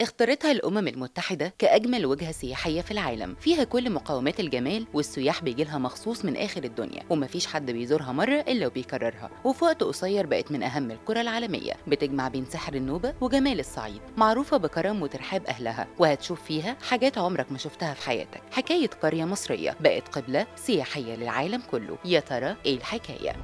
اختارتها الأمم المتحدة كأجمل وجهة سياحية في العالم، فيها كل مقومات الجمال والسياح بيجيلها مخصوص من آخر الدنيا، ومفيش حد بيزورها مرة إلا وبيكررها، وفي وقت قصير بقت من أهم القرى العالمية، بتجمع بين سحر النوبة وجمال الصعيد، معروفة بكرم وترحاب أهلها، وهتشوف فيها حاجات عمرك ما شفتها في حياتك. حكاية قرية مصرية بقت قبلة سياحية للعالم كله، يا ترى إيه الحكاية؟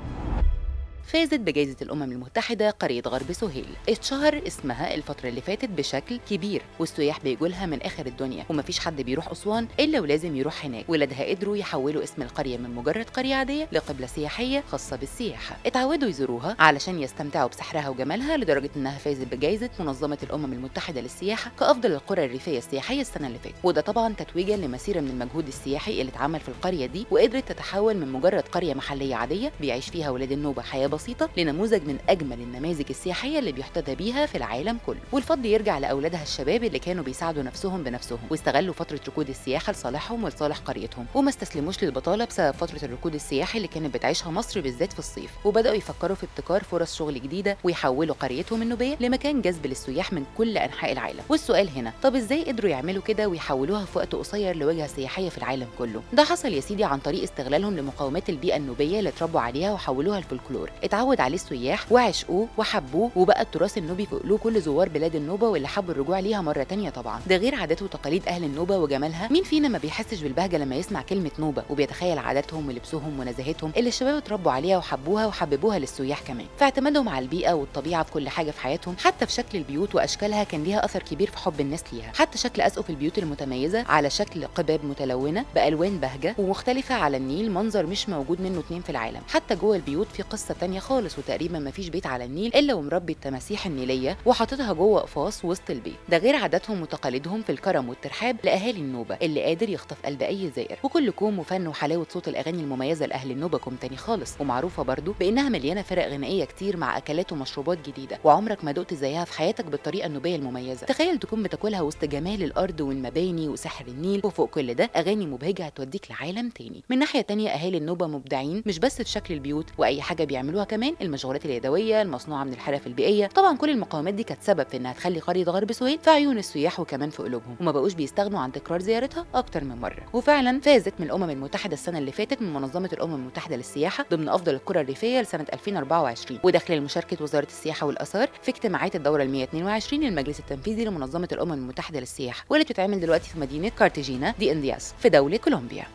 فازت بجائزة الأمم المتحدة قرية غرب سهيل، اتشهر اسمها الفترة اللي فاتت بشكل كبير، والسياح بيجولها من آخر الدنيا، ومفيش حد بيروح أسوان إلا ولازم يروح هناك. ولادها قدروا يحولوا اسم القرية من مجرد قرية عادية لقبلة سياحية خاصة بالسياحة، اتعودوا يزوروها علشان يستمتعوا بسحرها وجمالها، لدرجة إنها فازت بجائزة منظمة الأمم المتحدة للسياحة كأفضل القرى الريفية السياحية السنة اللي فاتت، وده طبعا تتويجا لمسيرة من المجهود السياحي اللي اتعمل في القرية دي، وقدرت تتحول من مجرد قرية محلية عادية بيعيش فيها ولاد النوبة حياة بسيطة لنموذج من أجمل النماذج السياحية اللي بيحتذى بيها في العالم كله. والفضل يرجع لأولادها الشباب اللي كانوا بيساعدوا نفسهم بنفسهم، واستغلوا فترة ركود السياحة لصالحهم ولصالح قريتهم، وما استسلموش للبطالة بسبب فترة الركود السياحي اللي كانت بتعيشها مصر بالذات في الصيف، وبدأوا يفكروا في ابتكار فرص شغل جديدة ويحولوا قريتهم النوبية لمكان جذب للسياح من كل أنحاء العالم. والسؤال هنا، طب إزاي قدروا يعملوا كده ويحولوها في وقت قصير لوجهة سياحية في العالم كله؟ ده حصل يا سيدي عن طريق استغلالهم لمقومات البيئة النوبية اللي اتربوا عليها وحولوها لفولكلور اتعود عليه السياح وعشقوه وحبوه، وبقى التراث النوبي في قلوب كل زوار بلاد النوبه واللي حبوا الرجوع ليها مره تانية. طبعا ده غير عادات وتقاليد اهل النوبه وجمالها. مين فينا ما بيحسش بالبهجه لما يسمع كلمه نوبه وبيتخيل عاداتهم ولبسهم ونزاهتهم اللي الشباب اتربوا عليها وحبوها وحببوها للسياح كمان؟ في اعتمادهم على البيئه والطبيعه في كل حاجه في حياتهم، حتى في شكل البيوت واشكالها كان ليها اثر كبير في حب الناس ليها، حتى شكل اسقف البيوت المتميزه على شكل قباب متلونه بالوان بهجه ومختلفه على النيل، منظر مش موجود منه اتنين في العالم. حتى جوه البيوت في قصه تانية خالص، وتقريبا ما فيش بيت على النيل الا ومربي التماسيح النيليه وحاططها جوه قفاص وسط البيت. ده غير عاداتهم وتقاليدهم في الكرم والترحاب لاهالي النوبه اللي قادر يخطف قلب اي زائر، وكل كوم وفن وحلاوه صوت الاغاني المميزه لاهل النوبه كوم تاني خالص، ومعروفه برضو بانها مليانه فرق غنائيه كتير مع اكلات ومشروبات جديده وعمرك ما دقت زيها في حياتك بالطريقه النوبيه المميزه. تخيل تكون بتاكلها وسط جمال الارض والمباني وسحر النيل، وفوق كل ده اغاني مبهجه هتوديك لعالم تاني. من ناحيه تانيه اهالي النوبه مبدعين مش بس في شكل البيوت واي حاجه بيعملوها، كمان المشغولات اليدويه المصنوعه من الحرف البيئيه. طبعا كل المقومات دي كانت سبب في انها تخلي قريه غرب سهيل في عيون السياح وكمان في قلوبهم، وما بقوش بيستغنوا عن تكرار زيارتها اكتر من مره. وفعلا فازت من الامم المتحده السنه اللي فاتت من منظمه الامم المتحده للسياحه ضمن افضل القرى الريفيه لسنه 2024، وده خلال مشاركه وزاره السياحه والاثار في اجتماعات الدوره ال 122 للمجلس التنفيذي لمنظمه الامم المتحده للسياحه، واللي بتتعمل دلوقتي في مدينه كارتاجينا دي اندياس في دوله كولومبيا.